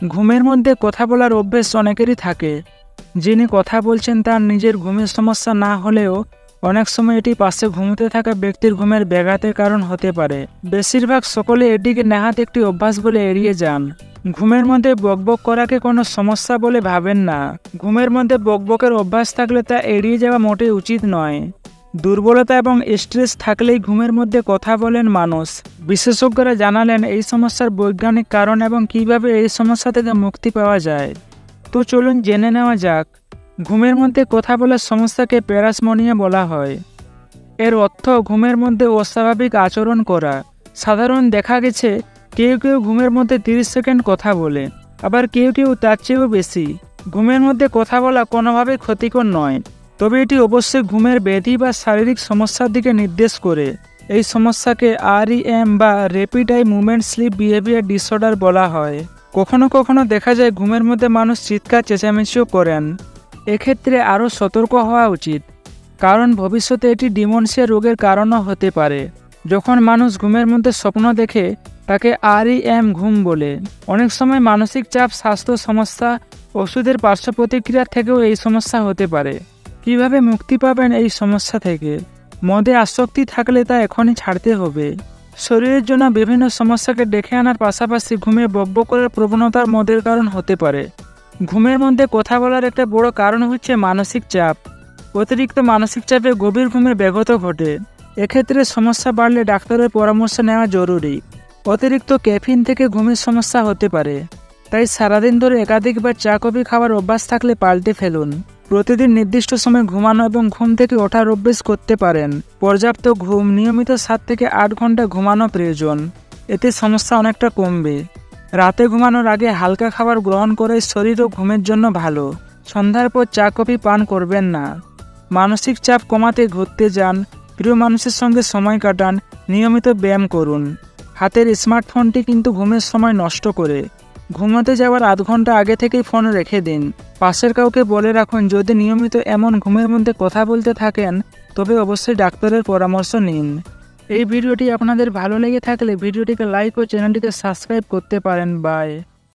ঘুমের মধ্যে কথা বলার অভ্যেস অনেকেরই থাকে। যিনি কথা বলছেন তার নিজের ঘুমের সমস্যা না হলেও অনেক সময় এটি পাশে ঘুমোতে থাকা ব্যক্তির ঘুমের ব্যাঘাতের কারণ হতে পারে। বেশিরভাগ সকলে এটিকে নেহাত একটি অভ্যাস বলে এড়িয়ে যান। ঘুমের মধ্যে বকবক করাকে কোনো সমস্যা বলে ভাবেন না। ঘুমের মধ্যে বকবকের অভ্যাস থাকলে তা এড়িয়ে যাওয়া মোটেই উচিত নয়। দুর্বলতা এবং স্ট্রেস থাকলেই ঘুমের মধ্যে কথা বলেন মানুষ। বিশেষজ্ঞরা জানালেন এই সমস্যার বৈজ্ঞানিক কারণ এবং কিভাবে এই সমস্যা থেকে মুক্তি পাওয়া যায়। তো চলুন জেনে নেওয়া যাক। ঘুমের মধ্যে কথা বলার সমস্যাকে প্যারাসমনিয়া বলা হয়। এর অর্থ ঘুমের মধ্যে অস্বাভাবিক আচরণ করা। সাধারণ দেখা গেছে কেউ কেউ ঘুমের মধ্যে 30 সেকেন্ড কথা বলে, আবার কেউ কেউ তার চেয়েও বেশি। ঘুমের মধ্যে কথা বলা কোনোভাবেই ক্ষতিকর নয়, তবে এটি অবশ্যই ঘুমের ব্যাধি বা শারীরিক সমস্যার দিকে নির্দেশ করে। এই সমস্যাকে REM বা rapid eye movement slip behaviour disorder বলা হয়। কখনো কখনো দেখা যায় ঘুমের মধ্যে মানুষ চিৎকার চেঁচামেচিও করেন। এক্ষেত্রে আরও সতর্ক হওয়া উচিত, কারণ ভবিষ্যতে এটি ডিমেনশিয়া রোগের কারণও হতে পারে। যখন মানুষ ঘুমের মধ্যে স্বপ্ন দেখে তাকে REM ঘুম বলে। অনেক সময় মানসিক চাপ, স্বাস্থ্য সমস্যা, ওষুধের পার্শ্ব প্রতিক্রিয়া থেকেও এই সমস্যা হতে পারে। কিভাবে মুক্তি পাবেন এই সমস্যা থেকে? মদে আসক্তি থাকলে তা এখনই ছাড়তে হবে। শরীরের জন্য বিভিন্ন সমস্যাকে ডেকে আনার পাশাপাশি ঘুমে বকবক করার প্রবণতার মদের কারণ হতে পারে। ঘুমের মধ্যে কথা বলার একটা বড় কারণ হচ্ছে মানসিক চাপ। অতিরিক্ত মানসিক চাপে গভীর ঘুমের ব্যাঘাত ঘটে। এক্ষেত্রে সমস্যা বাড়লে ডাক্তারের পরামর্শ নেওয়া জরুরি। অতিরিক্ত ক্যাফিন থেকে ঘুমের সমস্যা হতে পারে, তাই সারাদিন ধরে একাধিকবার চা কফি খাওয়ার অভ্যাস থাকলে পাল্টে ফেলুন। প্রতিদিন নির্দিষ্ট সময় ঘুমানো এবং ঘুম থেকে ওঠার অভ্যেস করতে পারেন। পর্যাপ্ত ঘুম, নিয়মিত 7 থেকে 8 ঘন্টা ঘুমানো প্রয়োজন। এতে সমস্যা অনেকটা কমবে। রাতে ঘুমানোর আগে হালকা খাবার গ্রহণ করে শরীর ও ঘুমের জন্য ভালো। সন্ধ্যার পর চা কফি পান করবেন না। মানসিক চাপ কমাতে ঘুরতে যান, প্রিয় মানুষের সঙ্গে সময় কাটান, নিয়মিত ব্যায়াম করুন। হাতের স্মার্টফোনটি কিন্তু ঘুমের সময় নষ্ট করে। ঘুমাতে যাওয়ার আধ ঘন্টা আগে থেকেই ফোন রেখে দিন। পাশের কাউকে বলে রাখুন, যদি নিয়মিত এমন ঘুমের মধ্যে কথা বলতে থাকেন তবে অবশ্যই ডাক্তারের পরামর্শ নিন। এই ভিডিওটি আপনাদের ভালো লেগে থাকলে ভিডিওটিকে লাইক ও চ্যানেলটিকে সাবস্ক্রাইব করতে পারেন। বাই।